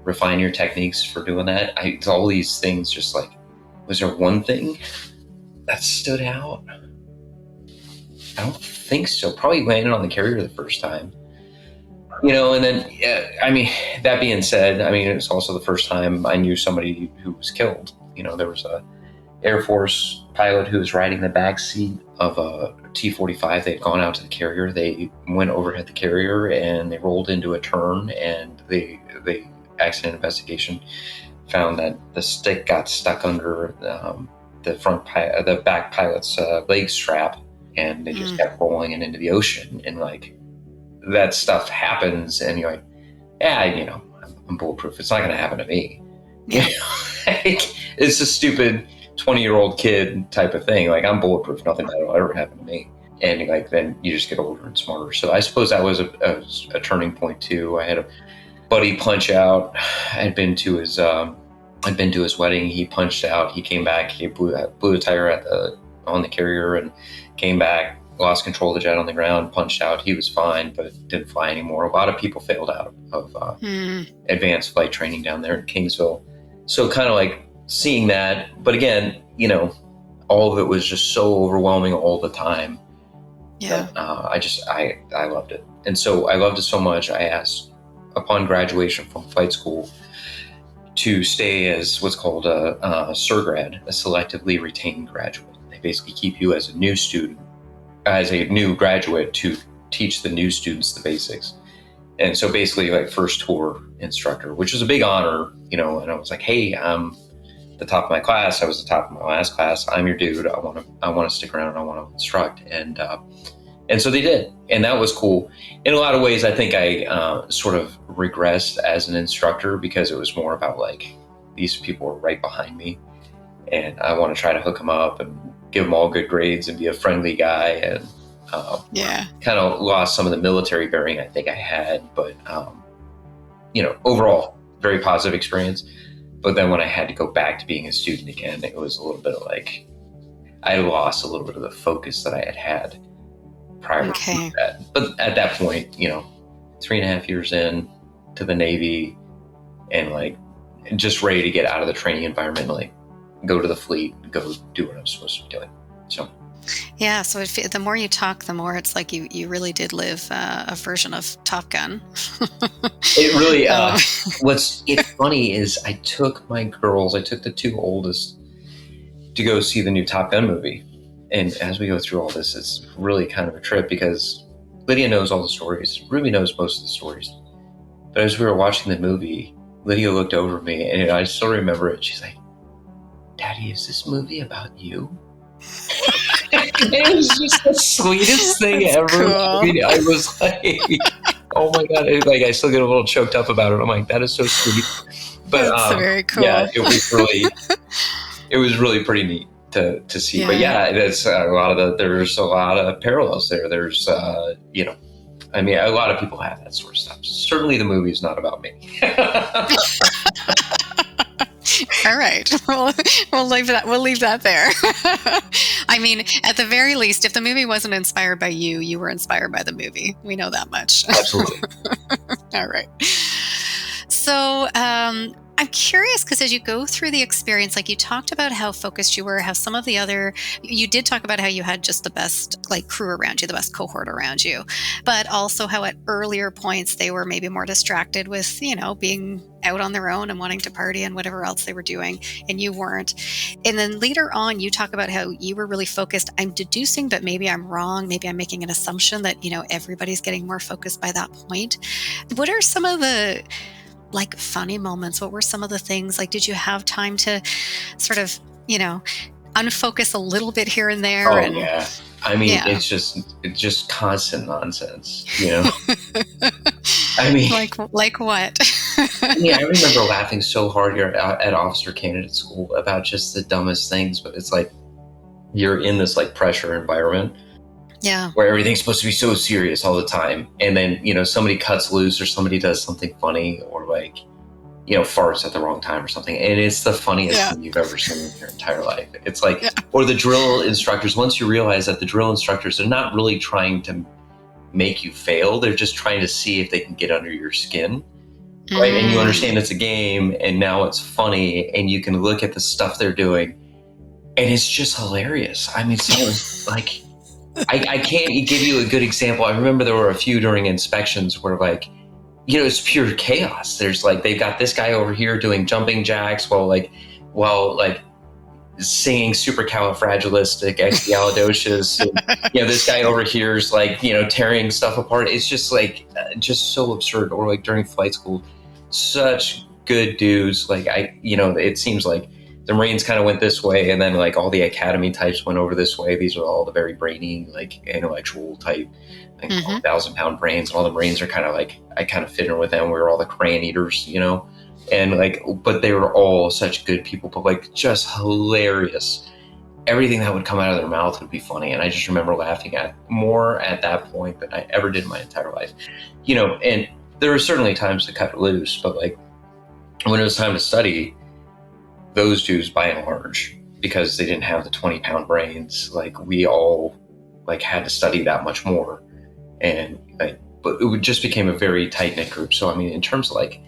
refine your techniques for doing that. All these things, just like, was there one thing that stood out? I don't think so. Probably landing on the carrier the first time. And then, that being said, it was also the first time I knew somebody who was killed. There was a Air Force pilot who was riding the back seat of a T-45. They had gone out to the carrier. They went overhead the carrier and they rolled into a turn, and the accident investigation found that the stick got stuck under the back pilot's leg strap, and they just kept rolling it into the ocean. And like, that stuff happens, and you're like, yeah, I'm bulletproof. It's not going to happen to me. Yeah. It's a stupid 20-year-old kid type of thing. Like, I'm bulletproof. Nothing bad will ever happen to me. And like, then you just get older and smarter. So I suppose that was a turning point too. I had a buddy punch out. I'd been to his wedding. He punched out. He came back. He blew a tire on the carrier and came back. Lost control of the jet on the ground, punched out. He was fine, but didn't fly anymore. A lot of people failed out of advanced flight training down there in Kingsville. So kind of like seeing that, but again, all of it was just so overwhelming all the time. Yeah. I loved it. And so I loved it so much, I asked upon graduation from flight school to stay as what's called a SIRGRAD, a selectively retained graduate. They basically keep you as a new student, as a new graduate, to teach the new students the basics. And so basically, like, first tour instructor, which was a big honor, and I was like, hey, I'm the top of my class. I was the top of my last class. I'm your dude. I want to stick around. I want to instruct. And so they did. And that was cool. In a lot of ways, I think I sort of regressed as an instructor, because it was more about like, these people were right behind me, and I want to try to hook them up and give them all good grades and be a friendly guy. And kind of lost some of the military bearing I think I had, but overall very positive experience. But then when I had to go back to being a student again, it was a little bit of like, I lost a little bit of the focus that I had prior to that. But at that point, 3.5 years in to the Navy, and like, just ready to get out of the training environment, like go to the fleet, go do what I'm supposed to be doing. So yeah, so the more you talk, the more it's like you really did live a version of Top Gun. It really, what's funny is I took the two oldest to go see the new Top Gun movie. And as we go through all this, it's really kind of a trip, because Lydia knows all the stories. Ruby knows most of the stories. But as we were watching the movie, Lydia looked over at me, and I still remember it. She's like, Daddy, is this movie about you? It was just the sweetest thing ever. Cool. I was like, oh my God. I still get a little choked up about it. I'm like, that is so sweet. But that's very cool. Yeah, it was really pretty neat to see. Yeah. But yeah, there's a lot of parallels there. There's, a lot of people have that sort of stuff. Certainly the movie is not about me. All right. We'll leave that. We'll leave that there. I mean, at the very least, if the movie wasn't inspired by you, you were inspired by the movie. We know that much. Absolutely. All right. So, I'm curious because as you go through the experience, like you talked about how focused you were, how some of the other, you did talk about how you had just the best like crew around you, the best cohort around you, but also how at earlier points they were maybe more distracted with, being out on their own and wanting to party and whatever else they were doing, and you weren't. And then later on, you talk about how you were really focused. I'm deducing, but maybe I'm wrong. Maybe I'm making an assumption that, everybody's getting more focused by that point. What are some of the like funny moments? What were some of the things like, did you have time to sort of, unfocus a little bit here and there? Oh And yeah. I mean, yeah, it's just constant nonsense, I mean, like what? yeah, I remember laughing so hard here at officer candidate school about just the dumbest things, but it's like you're in this like pressure environment Yeah. where everything's supposed to be so serious all the time. And then, somebody cuts loose or somebody does something funny or like, farts at the wrong time or something. And it's the funniest Yeah. thing you've ever seen in your entire life. It's like, Yeah. or the drill instructors, once you realize that the drill instructors are not really trying to make you fail, they're just trying to see if they can get under your skin. Right. And you understand it's a game and now it's funny and you can look at the stuff they're doing and it's just hilarious. I mean, so like, I can't give you a good example. I remember there were a few during inspections where like, it's pure chaos. There's like, they've got this guy over here doing jumping jacks while singing supercalifragilisticexpialidocious. And, this guy over here is like, tearing stuff apart. It's just like, just so absurd. Or like during flight school, such good dudes. Like it seems like the Marines kind of went this way, and then like all the academy types went over this way. These are all the very brainy, like intellectual type, like 1,000-pound brains. All the Marines are kind of like, I kind of fit in with them. We were all the crayon eaters, and like, but they were all such good people, but like just hilarious. Everything that would come out of their mouth would be funny. And I just remember laughing at more at that point than I ever did in my entire life, and there were certainly times to cut loose, but like when it was time to study, those dudes by and large, because they didn't have the 20-pound brains, like we all like had to study that much more. And like, but it just became a very tight knit group. So, I mean, in terms of like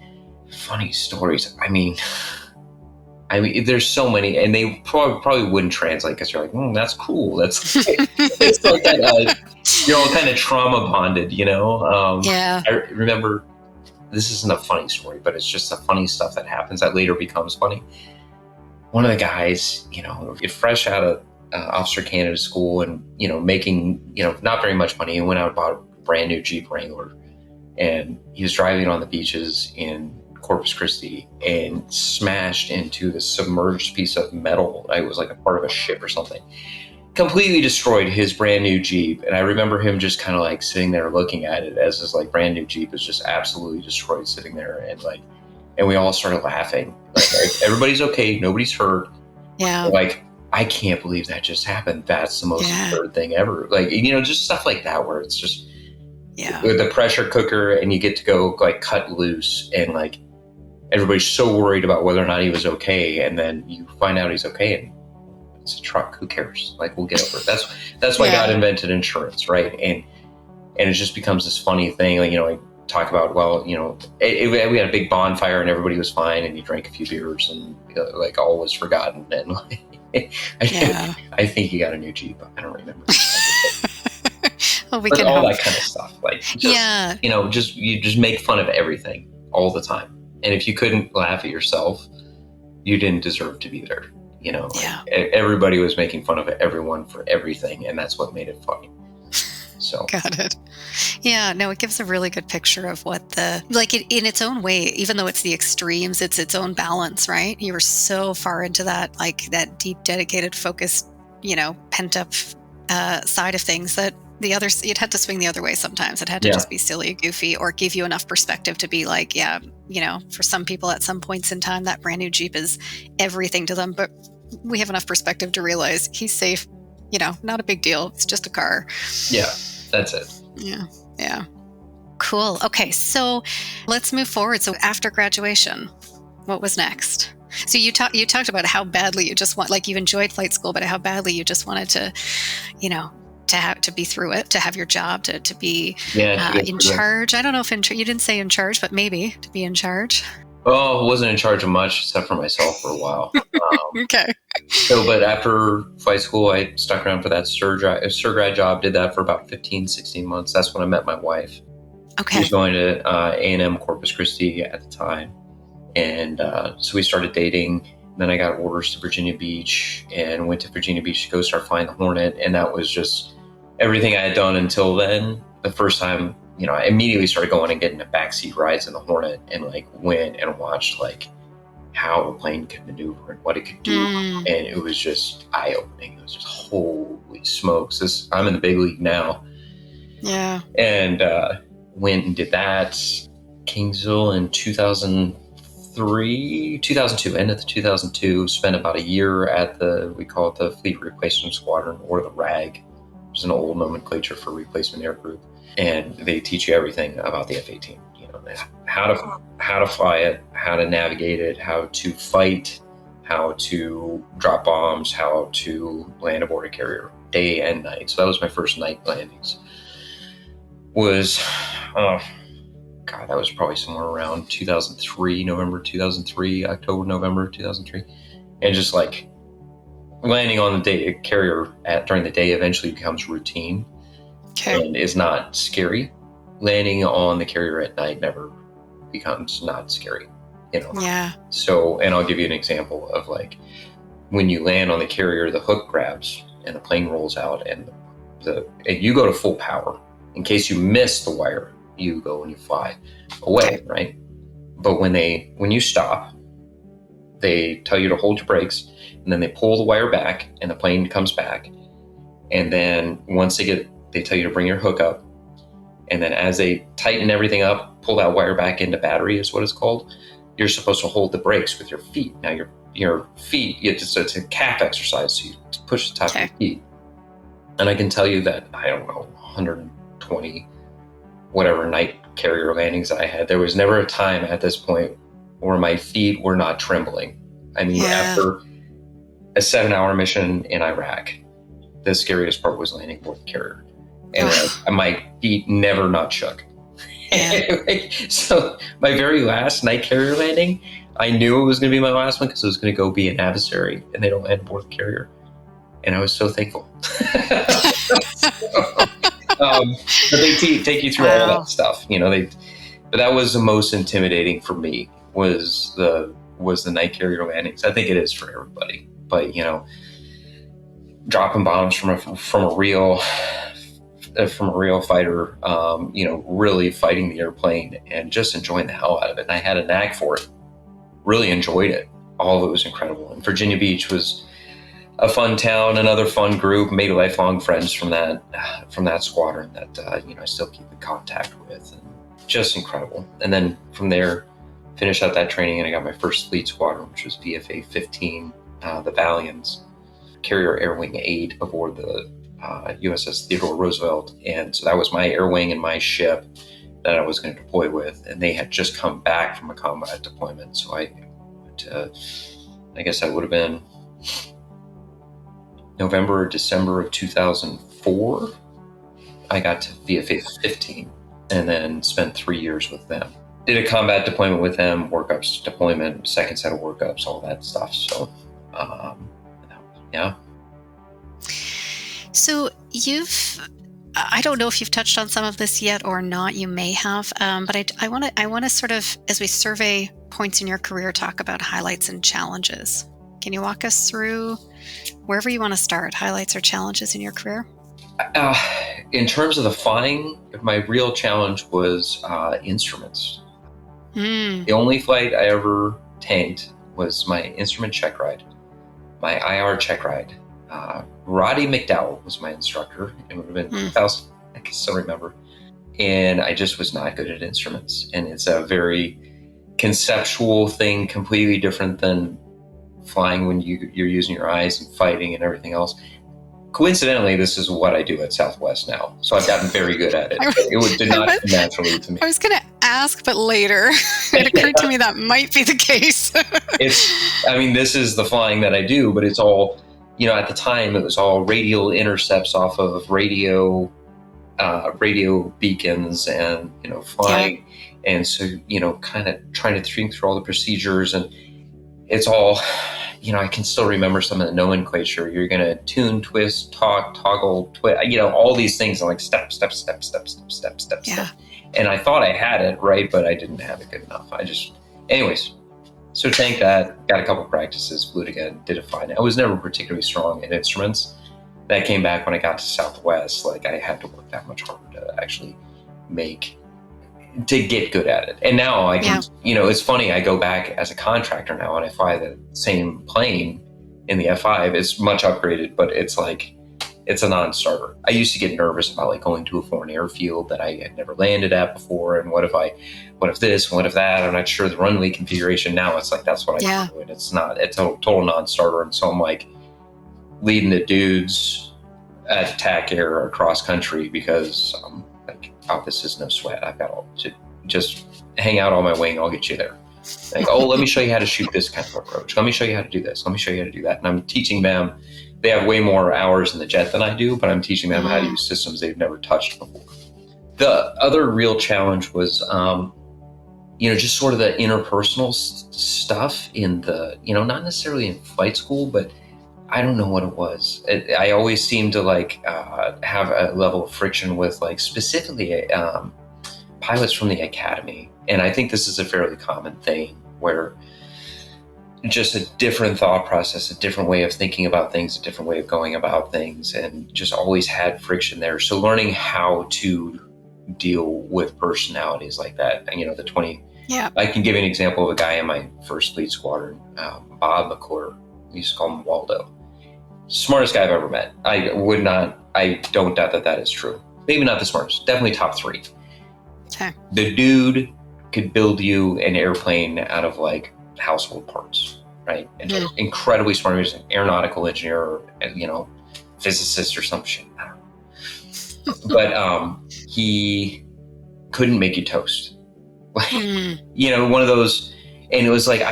funny stories, I mean, there's so many, and they probably wouldn't translate because you're like, that's cool. That's it's like that, you're all kind of trauma bonded, Yeah. I remember, this isn't a funny story, but it's just the funny stuff that happens that later becomes funny. One of the guys, get fresh out of officer candidate school and, making, not very much money. He went out and bought a brand new Jeep Wrangler, and he was driving on the beaches in Corpus Christi and smashed into this submerged piece of metal. It was like a part of a ship or something. Completely destroyed his brand new Jeep. And I remember him just kind of like sitting there looking at it as his like brand new Jeep is just absolutely destroyed, sitting there, and we all started laughing. Like, everybody's okay. Nobody's hurt. Yeah. Like, I can't believe that just happened. That's the most absurd thing ever. Like, just stuff like that where it's just with the pressure cooker and you get to go like cut loose and like everybody's so worried about whether or not he was okay. And then you find out he's okay and it's a truck. Who cares? Like, we'll get over it. That's why God invented insurance, right? And it just becomes this funny thing. Like, talk about, well, we had a big bonfire and everybody was fine and you drank a few beers and like all was forgotten. And like, I think he got a new Jeep. I don't remember. Well, we but can all hope. that kind of stuff. Like, just, you just make fun of everything all the time. And if you couldn't laugh at yourself, you didn't deserve to be there. Everybody was making fun of everyone for everything. And that's what made it funny. So Got it. Yeah, no, it gives a really good picture of what in its own way, even though it's the extremes, it's its own balance, right? You were so far into that, like that deep, dedicated, focused, pent up side of things that it had to swing the other way sometimes. It had to just be silly, goofy, or give you enough perspective to be like, for some people at some points in time, that brand new Jeep is everything to them. But we have enough perspective to realize he's safe, not a big deal. It's just a car. Yeah. That's it. Yeah. Cool. Okay. So let's move forward. So after graduation, what was next? So you talked about how badly you just want, like, you enjoyed flight school, but how badly you just wanted to, you know, to be through it, to have your job, to be Yeah, to get in through that. charge. I don't know if you didn't say in charge, but maybe to be in charge. Oh, I wasn't in charge of much except for myself for a while. Okay. But after flight school, I stuck around for that surgrad job, did that for about 15, 16 months. That's when I met my wife. She was Okay. going to A&M Corpus Christi at the time. And so we started dating. Then I got orders to Virginia Beach and went to Virginia Beach to go start flying the Hornet. And that was just everything I had done until then. The first time, I immediately started going and getting a backseat rides in the Hornet and like went and watched like how a plane could maneuver and what it could do. Mm, And it was just eye-opening. It was just, holy smokes, I'm in the big league now. yeah. And went and did that. Kingsville in 2002, end of 2002, spent about a year at we call it the Fleet Replacement Squadron, or the RAG, which is an old nomenclature for replacement air group. And they teach you everything about the F-18, how to fly it, how to navigate it, how to fight, how to drop bombs, how to land aboard a carrier day and night. So that was my first night landings. That was probably somewhere around 2003, November 2003, October, November 2003. And just like landing on the carrier during the day eventually becomes routine. Okay. And is not scary. Landing on the carrier at night never becomes not scary, Yeah. So, and I'll give you an example of like when you land on the carrier, the hook grabs and the plane rolls out, and you go to full power. In case you miss the wire, you go and you fly away, Okay. right? But when you stop, they tell you to hold your brakes, and then they pull the wire back, and the plane comes back. And then once they tell you to bring your hook up, and then as they tighten everything up, pull that wire back into battery is what it's called. You're supposed to hold the brakes with your feet. Now your feet, it's a calf exercise, so you push the top of your feet. And I can tell you that, I don't know, 120 whatever night carrier landings I had, there was never a time at this point where my feet were not trembling. I mean, after a 7-hour mission in Iraq, the scariest part was landing aboard the carrier. And my feet never not shook. Yeah. So my very last night carrier landing, I knew it was going to be my last one because it was going to go be an adversary, and they don't land aboard the carrier. And I was so thankful. But they take you through all that stuff, but that was the most intimidating for me was the night carrier landings. I think it is for everybody, but dropping bombs from a real fighter, really fighting the airplane and just enjoying the hell out of it. And I had a knack for it, really enjoyed it. All of it was incredible. And Virginia Beach was a fun town, another fun group, made lifelong friends from that squadron that, I still keep in contact with, and just incredible. And then from there, finished out that training, and I got my first fleet squadron, which was VFA 15, the Valiants, carrier air wing 8 aboard the USS Theodore Roosevelt. And so that was my air wing and my ship that I was going to deploy with. And they had just come back from a combat deployment. So I went to, I guess that would have been November or December of 2004. I got to VFA 15 and then spent 3 years with them. Did a combat deployment with them, workups, deployment, second set of workups, all that stuff. So, yeah. So I don't know if you've touched on some of this yet or not. You may have, but I want to sort of, as we survey points in your career, talk about highlights and challenges. Can you walk us through wherever you want to start, highlights or challenges in your career? In terms of the flying, my real challenge was instruments. The only flight I ever tanked was my instrument check ride, my IR check ride. Roddy McDowell was my instructor. It would have been 2000, I can still remember. And I just was not good at instruments. And it's a very conceptual thing, completely different than flying when you're using your eyes and fighting and everything else. Coincidentally, this is what I do at Southwest now. So I've gotten very good at it. It did not come naturally to me. I was going to ask, but later it occurred to me that might be the case. This is the flying that I do, but it's all, at the time it was all radial intercepts off of radio beacons and, flying. Yeah. And so, kind of trying to think through all the procedures, and it's all, I can still remember some of the nomenclature. You're going to tune, twist, toggle, all these things. I'm like, step. Yeah. And I thought I had it right, but I didn't have it good enough. Anyways, so tanked that, got a couple practices, flew it again, did it fine. I was never particularly strong in instruments. That came back when I got to Southwest. Like, I had to work that much harder to actually to get good at it. And now I can, it's funny, I go back as a contractor now and I fly the same plane in the F5. It's much upgraded, but it's like, it's a non-starter. I used to get nervous about like going to a foreign airfield that I had never landed at before. And what if this, what if that? I'm not sure the runway configuration. Now it's like, that's what I do. And it's a total non-starter. And so I'm like leading the dudes at TAC Air across country because I'm like, this is no sweat. I've got to just hang out on my wing. I'll get you there. Like, let me show you how to shoot this kind of approach. Let me show you how to do this. Let me show you how to do that. And I'm teaching them. They have way more hours in the jet than I do, but I'm teaching them how to use systems they've never touched before. The other real challenge was, just sort of the interpersonal stuff in the, not necessarily in flight school, but I don't know what it was. I always seemed to have a level of friction with specifically pilots from the academy. And I think this is a fairly common thing where just a different thought process, a different way of thinking about things, a different way of going about things, and just always had friction there. So learning how to deal with personalities like that, and the 20, I can give you an example of a guy in my first fleet squadron, Bob McClure. We used to call him Waldo. Smartest guy I've ever met. I don't doubt that is true. Maybe not the smartest, definitely top 3. Okay. The dude could build you an airplane out of household parts, right? And just incredibly smart. He was an aeronautical engineer, or, physicist or some shit. I don't know. But he couldn't make you toast. One of those. And it was like,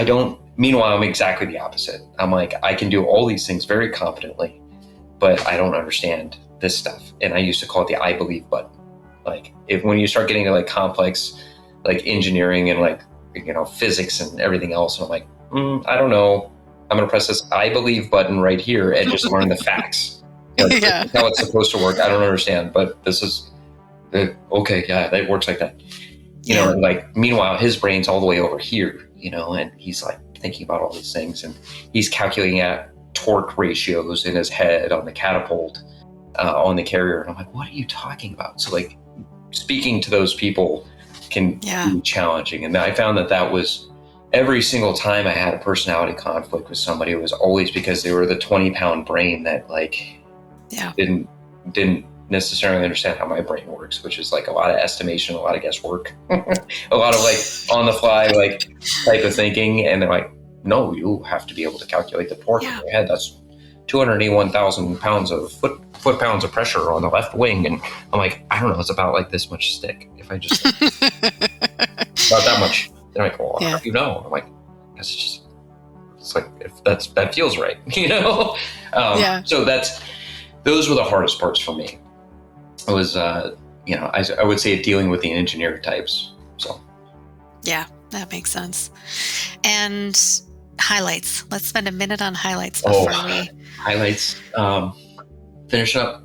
meanwhile, I'm exactly the opposite. I'm like, I can do all these things very competently, but I don't understand this stuff. And I used to call it the I believe button. When you start getting to complex, engineering and physics and everything else. And I'm like, I don't know. I'm going to press this I believe button right here and just learn the facts. How it's supposed to work. I don't understand, but this is okay. Yeah, that works like that. Meanwhile, his brain's all the way over here, and he's thinking about all these things, and he's calculating out torque ratios in his head on the catapult, on the carrier. And I'm like, what are you talking about? So speaking to those people can be challenging. And I found that was every single time I had a personality conflict with somebody, it was always because they were the 20-pound brain that didn't necessarily understand how my brain works, which is a lot of estimation, a lot of guesswork, a lot of on the fly, type of thinking. And they're like, no, you have to be able to calculate the torque in your head. That's 281,000 pounds of foot pounds of pressure on the left wing. And I'm like, I don't know, it's about this much stick. If I just about that much. They're like, well, how do you know? I'm like, it's if that feels right, So those were the hardest parts for me. It was, I would say dealing with the engineer types. So. Yeah, that makes sense. And highlights. Let's spend a minute on highlights before we. Highlights. Finish up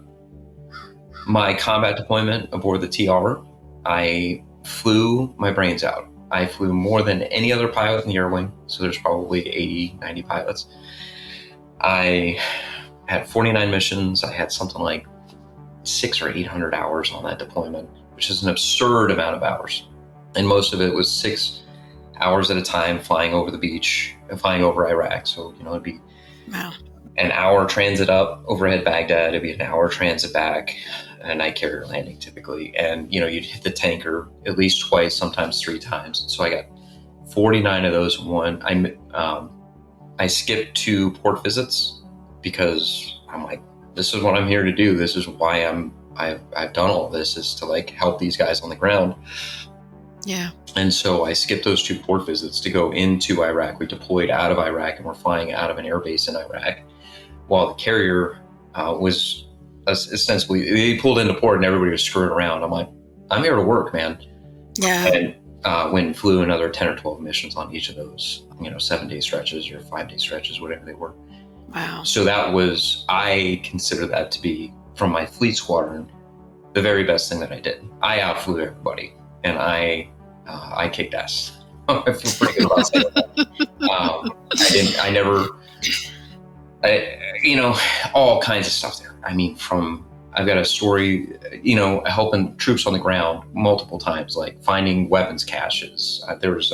my combat deployment aboard the TR. I flew my brains out. I flew more than any other pilot in the air wing. So there's probably 80, 90 pilots. I had 49 missions. I had something like 600 or 800 hours on that deployment, which is an absurd amount of hours. And most of it was 6 hours at a time flying over the beach and flying over Iraq. So, it'd be an hour transit up overhead Baghdad. It'd be an hour transit back, a night carrier landing typically. And, you'd hit the tanker at least twice, sometimes 3 times. So I got 49 of those in one. I skipped 2 port visits because I'm like, this is what I'm here to do. This is why I've done all this, is to help these guys on the ground. Yeah. And so I skipped those 2 port visits to go into Iraq. We deployed out of Iraq and we're flying out of an air base in Iraq, while the carrier was ostensibly, they pulled into port and everybody was screwing around. I'm like, I'm here to work, man. Yeah. And went and flew another 10 or 12 missions on each of those, 7-day stretches or 5-day stretches, whatever they were. Wow. So I consider that to be, from my fleet squadron, the very best thing that I did. I outflew everybody, and I kicked ass. I feel pretty good about saying that. All kinds of stuff there. I mean, I've got a story, helping troops on the ground multiple times, like finding weapons caches. There's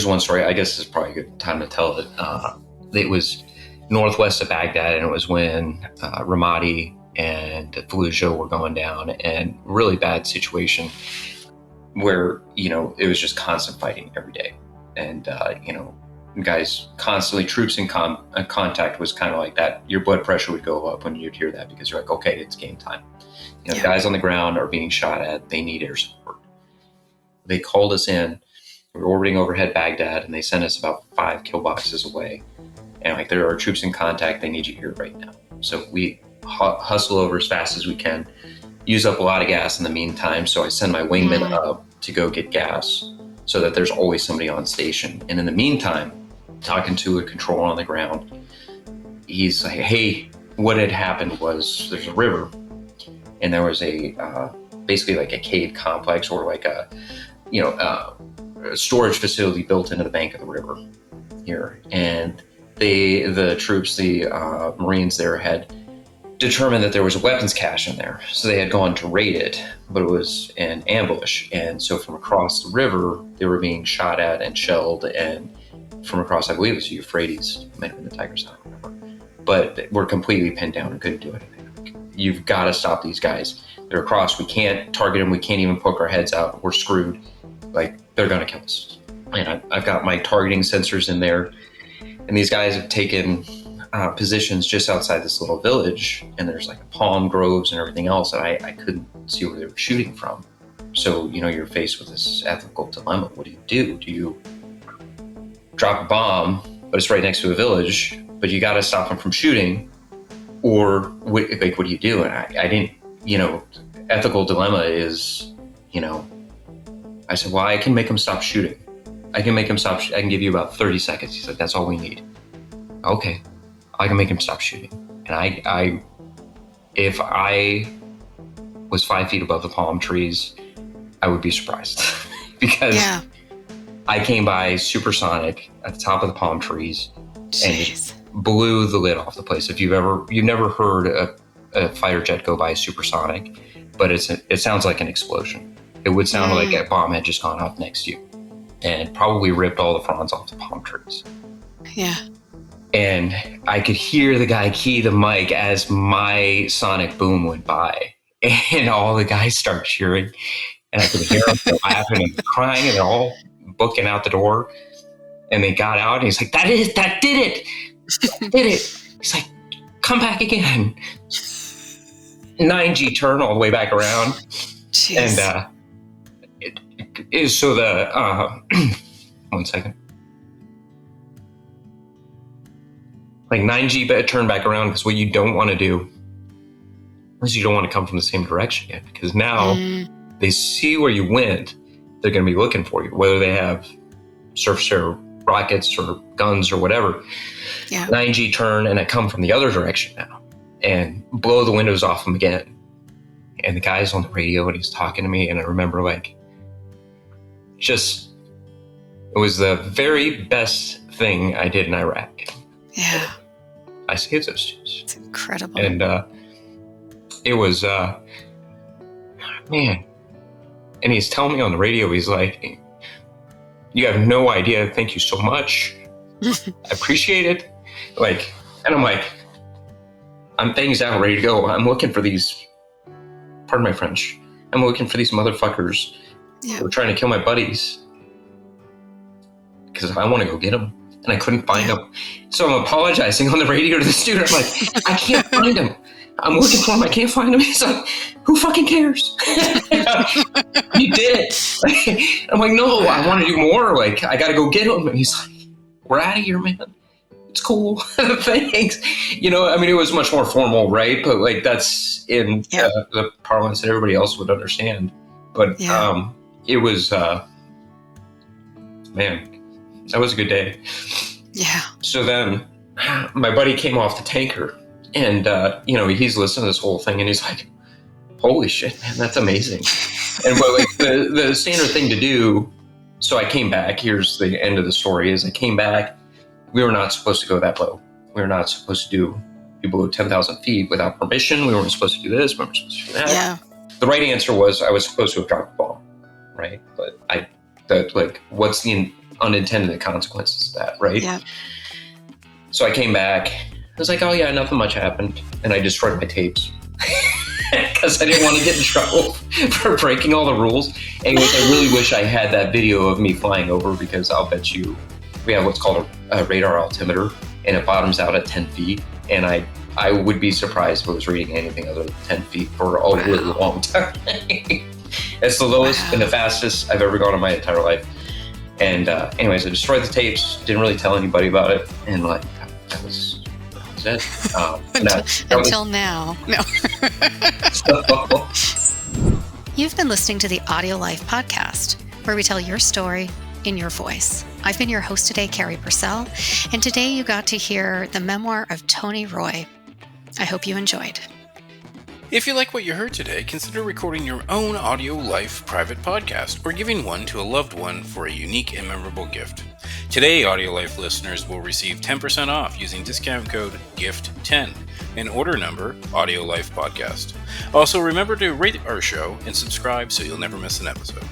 one story, I guess it's probably a good time to tell it. It was northwest of Baghdad, and it was when Ramadi and Fallujah were going down, and really bad situation where, it was just constant fighting every day. And, guys constantly, troops in contact was kind of like that. Your blood pressure would go up when you'd hear that, because you're like, okay, it's game time. Guys on the ground are being shot at. They need air support. They called us in. We were orbiting overhead Baghdad, and they sent us about 5 kill boxes away. And like, there are troops in contact. They need you here right now. So we hustle over as fast as we can, use up a lot of gas in the meantime. So I send my wingman up to go get gas, so that there's always somebody on station. And in the meantime, talking to a controller on the ground, he's like, hey, what had happened was there's a river, and there was basically like a cave complex, or like a storage facility built into the bank of the river here. And the troops, the Marines there, had determined that there was a weapons cache in there. So they had gone to raid it, but it was an ambush. And so from across the river, they were being shot at and shelled. And from across, I believe it was the Euphrates, it might have been the Tigris, I don't remember. But we're completely pinned down and couldn't do anything. You've got to stop these guys. They're across. We can't target them. We can't even poke our heads out. We're screwed. Like, they're going to kill us. And I've got my targeting sensors in there. And these guys have taken positions just outside this little village, and there's like palm groves and everything else, and I couldn't see where they were shooting from. So, you're faced with this ethical dilemma. What do? Do you drop a bomb, but it's right next to a village, but you got to stop them from shooting? Or what do you do? And I didn't, ethical dilemma is, I said, well, I can make them stop shooting. I can give you about 30 seconds. He said, that's all we need. Okay. I can make him stop shooting. And if I was 5 feet above the palm trees, I would be surprised because I came by supersonic at the top of the palm trees. Jeez. And it blew the lid off the place. If you've never heard a fighter jet go by supersonic, but it sounds like an explosion. It would sound like a bomb had just gone off next to you, and probably ripped all the fronds off the palm trees. Yeah. And I could hear the guy key the mic as my sonic boom went by, and all the guys start cheering, and I could hear them laughing and crying, and they're all booking out the door. And they got out, and he's like, that did it. He's like, come back again. 9G turn all the way back around. Jeez. And it is so the 1 second. Like 9G turn back around, because what you don't want to do is you don't want to come from the same direction yet, because now they see where you went. They're going to be looking for you, whether they have surface air rockets or guns or whatever. 9G turn, and I come from the other direction now and blow the windows off them again. And the guy's on the radio, and he's talking to me, and I remember it was the very best thing I did in Iraq. Yeah. I saved those dudes. It's incredible. And it was, man. And he's telling me on the radio, he's like, you have no idea. Thank you so much. I appreciate it. Like, and I'm like, I'm things out, ready to go. I'm looking for these, pardon my French, I'm looking for these motherfuckers who are trying to kill my buddies, because I want to go get them. And I couldn't find them. So I'm apologizing on the radio to the student. I'm like, I can't find them. I'm looking for him. I can't find him. He's like, who fucking cares? You did it. I'm like, no, I want to do more. Like, I got to go get him. And he's like, we're out of here, man. It's cool. Thanks. You know, I mean, it was much more formal, right? But like, that's in the parlance that everybody else would understand. But it was, man, that was a good day. Yeah. So then my buddy came off the tanker and, you know, he's listening to this whole thing and he's like, holy shit, man, that's amazing. And but like the standard thing to do. So I came back. Here's the end of the story is I came back. We were not supposed to go that low. We were not supposed to be below 10,000 feet without permission. We weren't supposed to do this. We weren't supposed to do that. Yeah. The right answer was I was supposed to have dropped a bomb, right? But what's the unintended consequences of that, right? Yeah. So I came back. I was like, oh yeah, nothing much happened. And I destroyed my tapes because I didn't want to get in trouble for breaking all the rules. Anyways, I really wish I had that video of me flying over because I'll bet you we have what's called a radar altimeter and it bottoms out at 10 feet. And I would be surprised if it was reading anything other than 10 feet for a really long time. It's the lowest and the fastest I've ever gone in my entire life. And anyways, I destroyed the tapes, didn't really tell anybody about it. And like, that was it. Until now. No. You've been listening to the AudioLife podcast, where we tell your story in your voice. I've been your host today, Carrie Purcell, and today you got to hear the memoir of Tony Roy. I hope you enjoyed. If you like what you heard today, consider recording your own AudioLife private podcast or giving one to a loved one for a unique and memorable gift. Today, AudioLife listeners will receive 10% off using discount code GIFT10 and order number AudioLife Podcast. Also, remember to rate our show and subscribe so you'll never miss an episode.